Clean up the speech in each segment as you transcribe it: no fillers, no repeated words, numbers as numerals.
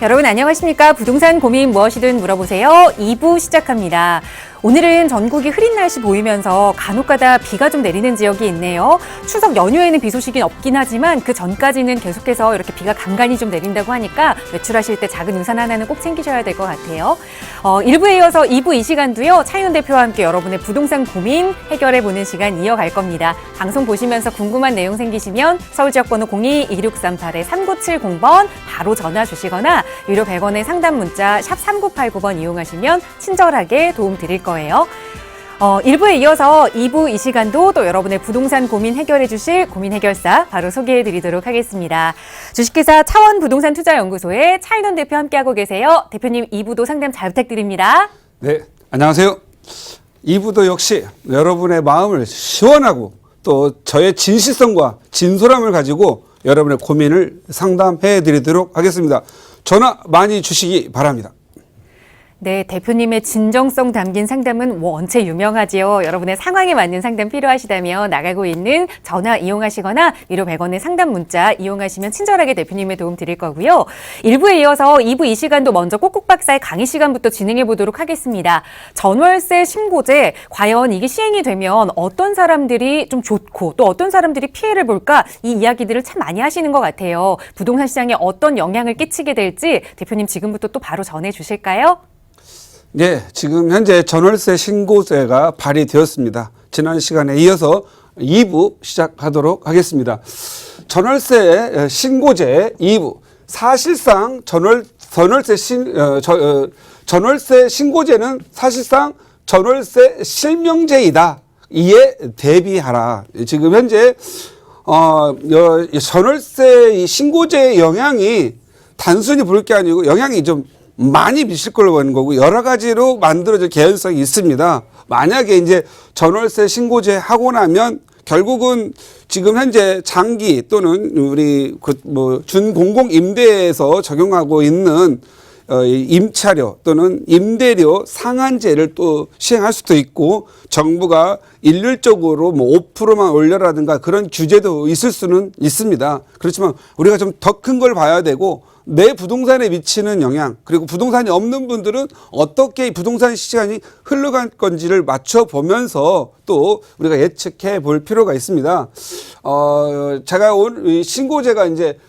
여러분 안녕하십니까? 부동산 고민 무엇이든 물어보세요. 2부 시작합니다. 오늘은 전국이 흐린 날씨 보이면서 간혹가다 비가 좀 내리는 지역이 있네요. 추석 연휴에는 비 소식이 없긴 하지만 그 전까지는 계속해서 이렇게 비가 간간히 좀 내린다고 하니까 외출하실 때 작은 우산 하나는 꼭 챙기셔야 될 것 같아요. 1부에 이어서 2부 이 시간도요. 차윤 대표와 함께 여러분의 부동산 고민 해결해보는 시간 이어갈 겁니다. 방송 보시면서 궁금한 내용 생기시면 서울지역번호 02-2638-3970번 바로 전화 주시거나 유료 100원의 상담 문자 샵 3989번 이용하시면 친절하게 도움 드릴 거예요. 1부에 이어서 2부 이 시간도 또 여러분의 부동산 고민 해결해 주실 고민 해결사 바로 소개해 드리도록 하겠습니다. 주식회사 차원부동산투자연구소의 차윤원 대표 함께하고 계세요. 대표님 2부도 상담 잘 부탁드립니다. 네, 안녕하세요. 2부도 역시 여러분의 마음을 시원하고 또 저의 진실성과 진솔함을 가지고 여러분의 고민을 상담해 드리도록 하겠습니다. 전화 많이 주시기 바랍니다. 네, 대표님의 진정성 담긴 상담은 원체 유명하지요. 여러분의 상황에 맞는 상담 필요하시다면 나가고 있는 전화 이용하시거나 유료 100원의 상담 문자 이용하시면 친절하게 대표님의 도움 드릴 거고요. 1부에 이어서 2부 이 시간도 먼저 꼭꼭박사의 강의 시간부터 진행해 보도록 하겠습니다. 전월세 신고제, 과연 이게 시행이 되면 어떤 사람들이 좀 좋고 또 어떤 사람들이 피해를 볼까? 이 이야기들을 참 많이 하시는 것 같아요. 부동산 시장에 어떤 영향을 끼치게 될지 대표님 지금부터 또 바로 전해 주실까요? 네, 지금 현재 전월세 신고제가 발의되었습니다. 지난 시간에 이어서 2부 시작하도록 하겠습니다. 전월세 신고제 2부. 사실상 전월세 신고제는 사실상 전월세 실명제이다. 이에 대비하라. 지금 현재 전월세 신고제의 영향이 단순히 볼 게 아니고 영향이 좀 많이 미칠 걸로 보는 거고 여러 가지로 만들어질 개연성이 있습니다. 만약에 이제 전월세 신고제 하고 나면 결국은 지금 현재 장기 또는 우리 준공공 임대에서 적용하고 있는 임차료 또는 임대료 상한제를 또 시행할 수도 있고 정부가 일률적으로 5%만 올려라든가 그런 규제도 있을 수는 있습니다. 그렇지만 우리가 좀 더 큰 걸 봐야 되고 내 부동산에 미치는 영향 그리고 부동산이 없는 분들은 어떻게 이 부동산 시장이 흘러갈 건지를 맞춰보면서 또 우리가 예측해 볼 필요가 있습니다. 제가 오늘 신고제가 이제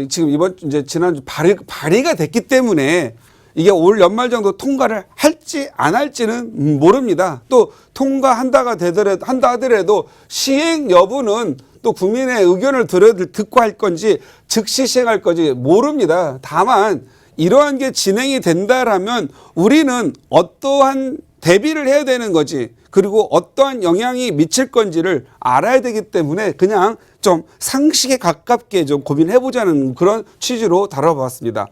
지금 지난주 발의가 됐기 때문에 이게 올 연말 정도 통과를 할지 안 할지는 모릅니다. 또 통과한다 하더라도 시행 여부는 또 국민의 의견을 듣고 할 건지 즉시 시행할 건지 모릅니다. 다만 이러한 게 진행이 된다라면 우리는 어떠한 대비를 해야 되는 거지 그리고 어떠한 영향이 미칠 건지를 알아야 되기 때문에 그냥 좀 상식에 가깝게 좀 고민해보자는 그런 취지로 다뤄봤습니다.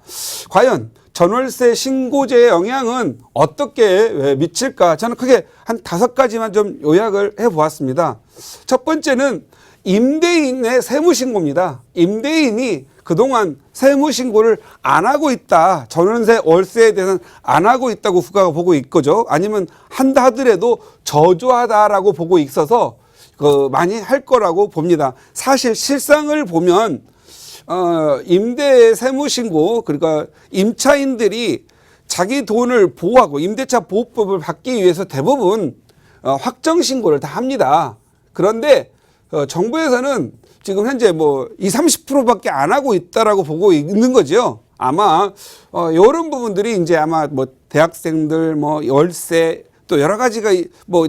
과연 전월세 신고제의 영향은 어떻게 미칠까? 저는 크게 한 5가지만 좀 요약을 해보았습니다. 첫 번째는 임대인의 세무신고입니다. 임대인이 그동안 세무신고를 안 하고 있다. 전월세 월세에 대해서는 안 하고 있다고 국가가 보고 있거죠. 아니면 한다 하더라도 저조하다라고 보고 있어서 많이 할 거라고 봅니다. 사실 실상을 보면 임대 세무신고 그러니까 임차인들이 자기 돈을 보호하고 임대차 보호법을 받기 위해서 대부분 확정신고를 다 합니다. 그런데 정부에서는 지금 현재 20-30%밖에 안 하고 있다라고 보고 있는 거죠. 아마 이런 부분들이 이제 아마 대학생들 월세 또 여러 가지가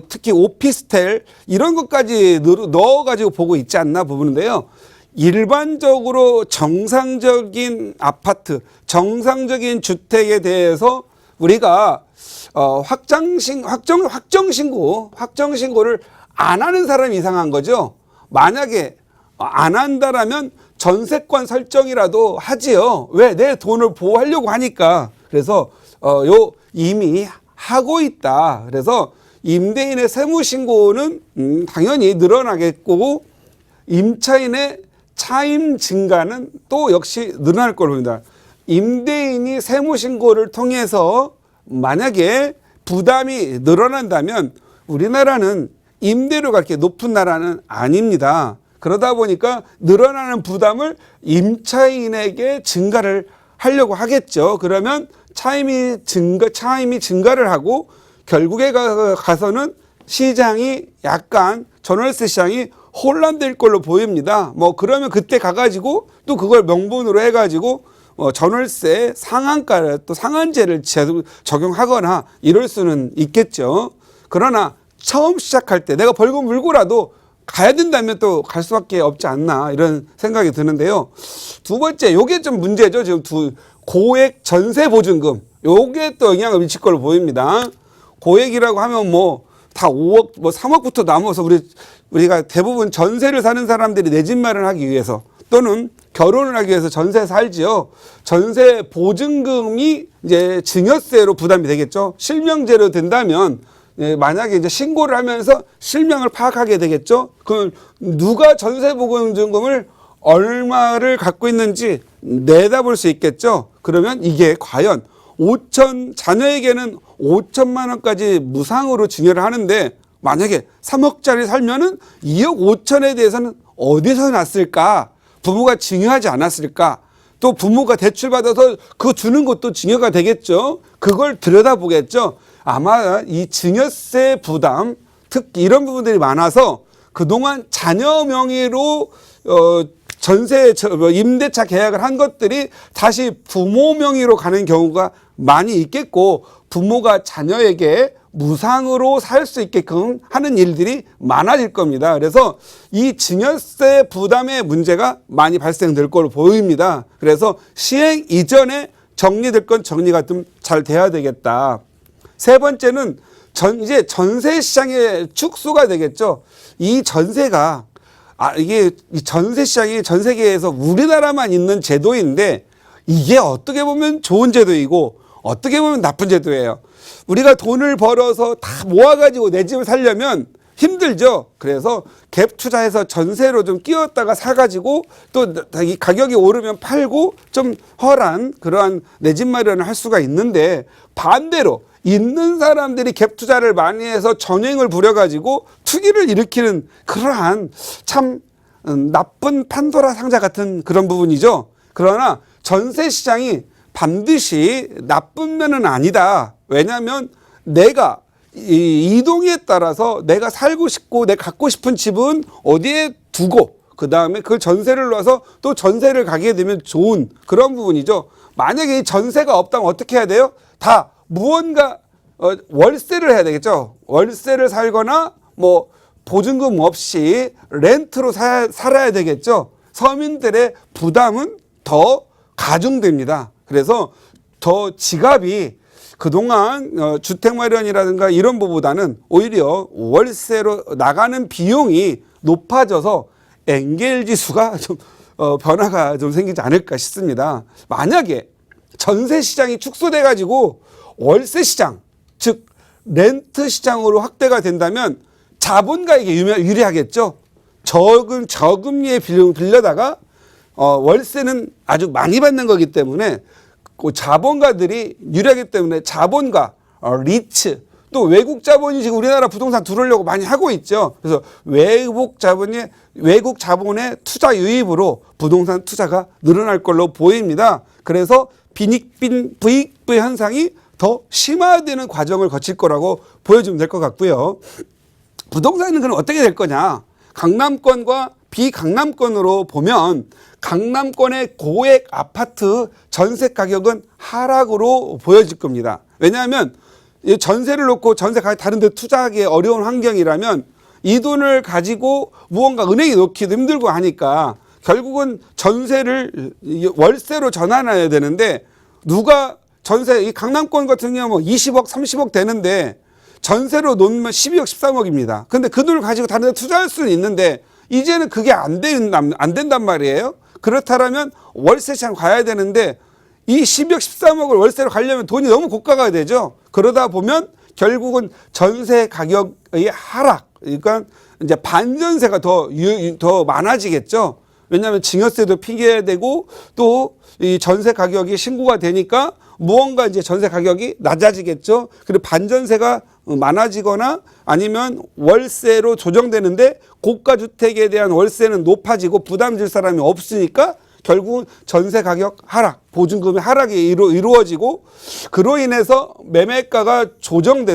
특히 오피스텔 이런 것까지 넣어가지고 보고 있지 않나 보는데요. 일반적으로 정상적인 아파트, 정상적인 주택에 대해서 우리가 확정신고를 안 하는 사람이 이상한 거죠. 만약에 안 한다라면 전세권 설정이라도 하지요. 왜? 내 돈을 보호하려고 하니까. 그래서 이미 하고 있다. 그래서 임대인의 세무신고는 당연히 늘어나겠고 임차인의 차임 증가는 또 역시 늘어날 걸로 봅니다. 임대인이 세무신고를 통해서 만약에 부담이 늘어난다면 우리나라는 임대료가 그렇게 높은 나라는 아닙니다. 그러다 보니까 늘어나는 부담을 임차인에게 증가를 하려고 하겠죠. 그러면 차임이 증가를 하고 결국에 가서는 시장이 약간 전월세 시장이 혼란될 걸로 보입니다. 뭐 그러면 그때 가가지고 또 그걸 명분으로 해가지고 전월세 상한가를 또 상한제를 적용하거나 이럴 수는 있겠죠. 그러나 처음 시작할 때 내가 벌금 물고라도 가야 된다면 또 갈 수밖에 없지 않나 이런 생각이 드는데요. 두 번째, 요게 좀 문제죠. 지금 고액 전세 보증금 요게 또 영향을 미칠 걸로 보입니다. 고액이라고 하면 뭐 다 5억, 뭐 3억부터 넘어서 우리가 대부분 전세를 사는 사람들이 내 집 마련하기 위해서 또는 결혼을 하기 위해서 전세 살지요. 전세 보증금이 이제 증여세로 부담이 되겠죠. 실명제로 된다면 만약에 이제 신고를 하면서 실명을 파악하게 되겠죠. 그럼 누가 전세 보증금을 얼마를 갖고 있는지 내다볼 수 있겠죠. 그러면 이게 과연 자녀에게는 5천만 원까지 무상으로 증여를 하는데 만약에 3억짜리 살면은 2억 5천에 대해서는 어디서 났을까? 부모가 증여하지 않았을까? 또 부모가 대출받아서 그거 주는 것도 증여가 되겠죠. 그걸 들여다보겠죠. 아마 이 증여세 부담, 특히 이런 부분들이 많아서 그동안 자녀 명의로 임대차 계약을 한 것들이 다시 부모 명의로 가는 경우가 많이 있겠고 부모가 자녀에게 무상으로 살 수 있게끔 하는 일들이 많아질 겁니다. 그래서 이 증여세 부담의 문제가 많이 발생될 걸로 보입니다. 그래서 시행 이전에 정리될 건 정리가 좀 잘 돼야 되겠다. 세 번째는 이제 전세 시장의 축소가 되겠죠. 이 전세가 이게 이 전세 시장이 전 세계에서 우리나라만 있는 제도인데 이게 어떻게 보면 좋은 제도이고 어떻게 보면 나쁜 제도예요. 우리가 돈을 벌어서 다 모아가지고 내 집을 살려면 힘들죠. 그래서 갭 투자해서 전세로 좀 끼웠다가 사가지고 또 이 가격이 오르면 팔고 좀 헐한 그러한 내 집 마련을 할 수가 있는데 반대로 있는 사람들이 갭 투자를 많이 해서 전횡을 부려가지고 투기를 일으키는 그러한 참 나쁜 판도라 상자 같은 그런 부분이죠. 그러나 전세 시장이 반드시 나쁜 면은 아니다. 왜냐하면 내가 이동에 따라서 내가 살고 싶고 내가 갖고 싶은 집은 어디에 두고 그 다음에 그걸 전세를 놔서 또 전세를 가게 되면 좋은 그런 부분이죠. 만약에 이 전세가 없다면 어떻게 해야 돼요? 다 무언가 월세를 해야 되겠죠. 월세를 살거나 뭐 보증금 없이 렌트로 살아야 되겠죠. 서민들의 부담은 더 가중됩니다. 그래서 더 지갑이 그동안 주택 마련이라든가 이런 부분보다는 오히려 월세로 나가는 비용이 높아져서 엔겔 지수가 좀 변화가 좀 생기지 않을까 싶습니다. 만약에 전세 시장이 축소돼 가지고 월세 시장, 즉 렌트 시장으로 확대가 된다면 자본가에게 유리하겠죠. 적은 저금리에 빌려다가 월세는 아주 많이 받는 거기 때문에 그 자본가들이 유리하기 때문에 자본가, 리츠, 또 외국 자본이 지금 우리나라 부동산 들어오려고 많이 하고 있죠. 그래서 외국 자본의 투자 유입으로 부동산 투자가 늘어날 걸로 보입니다. 그래서 부익부 현상이 더 심화되는 과정을 거칠 거라고 보여주면 될 것 같고요. 부동산은 그럼 어떻게 될 거냐? 강남권과 비강남권으로 보면 강남권의 고액 아파트 전세 가격은 하락으로 보여질 겁니다. 왜냐하면 전세를 놓고 전세 다른 데 투자하기 어려운 환경이라면 이 돈을 가지고 무언가 은행에 놓기도 힘들고 하니까 결국은 전세를 월세로 전환해야 되는데 누가 전세 이 강남권 같은 경우 뭐 20억 30억 되는데 전세로 놓으면 12억 13억입니다. 근데 그 돈을 가지고 다른 데 투자할 수는 있는데 이제는 그게 안 된단 말이에요. 그렇다면 월세 시장 가야 되는데 이 12억 13억을 월세로 가려면 돈이 너무 고가가 되죠. 그러다 보면 결국은 전세 가격의 하락, 그러니까 이제 반전세가 더 많아지겠죠. 왜냐하면 증여세도 피해야 되고 또 이 전세 가격이 신고가 되니까 무언가 이제 전세 가격이 낮아지겠죠. 그리고 반전세가 많아지거나 아니면 월세로 조정되는데 고가 주택에 대한 월세는 높아지고 부담 질 사람이 없으니까 결국은 전세 가격 하락, 보증금의 하락이 이루어지고 그로 인해서 매매가가 조정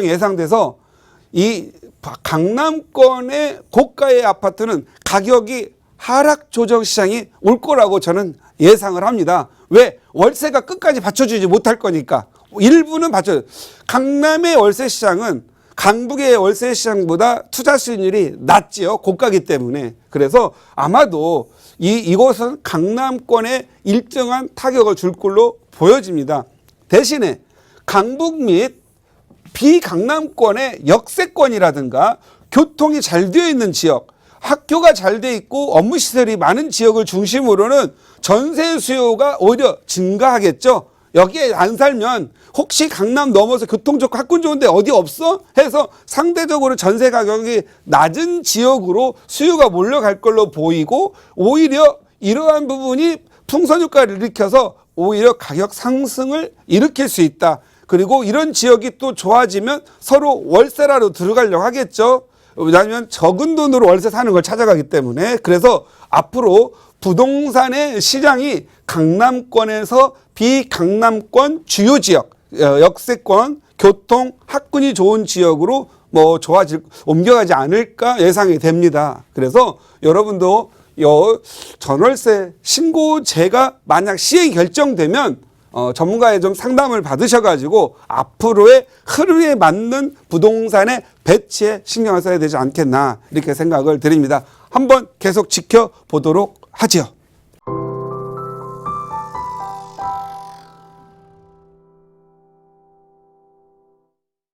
예상돼서 이 강남권의 고가의 아파트는 가격이 하락 조정 시장이 올 거라고 저는 예상을 합니다. 왜? 월세가 끝까지 받쳐주지 못할 거니까. 일부는 받쳐요. 강남의 월세 시장은 강북의 월세 시장보다 투자 수익률이 낮지요. 고가기 때문에. 그래서 아마도 이곳은 강남권에 일정한 타격을 줄 걸로 보여집니다. 대신에 강북 및 비강남권의 역세권이라든가 교통이 잘 되어 있는 지역, 학교가 잘 돼 있고 업무 시설이 많은 지역을 중심으로는 전세 수요가 오히려 증가하겠죠. 여기에 안 살면 혹시 강남 넘어서 교통 좋고 학군 좋은데 어디 없어? 해서 상대적으로 전세 가격이 낮은 지역으로 수요가 몰려갈 걸로 보이고 오히려 이러한 부분이 풍선 효과를 일으켜서 오히려 가격 상승을 일으킬 수 있다. 그리고 이런 지역이 또 좋아지면 서로 월세라로 들어가려고 하겠죠. 왜냐하면 적은 돈으로 월세 사는 걸 찾아가기 때문에. 그래서 앞으로 부동산의 시장이 강남권에서 비강남권 주요 지역, 역세권, 교통, 학군이 좋은 지역으로 옮겨가지 않을까 예상이 됩니다. 그래서 여러분도 전월세 신고제가 만약 시행이 결정되면 전문가의 좀 상담을 받으셔가지고 앞으로의 흐름에 맞는 부동산의 배치에 신경을 써야 되지 않겠나 이렇게 생각을 드립니다. 한번 계속 지켜보도록 하죠.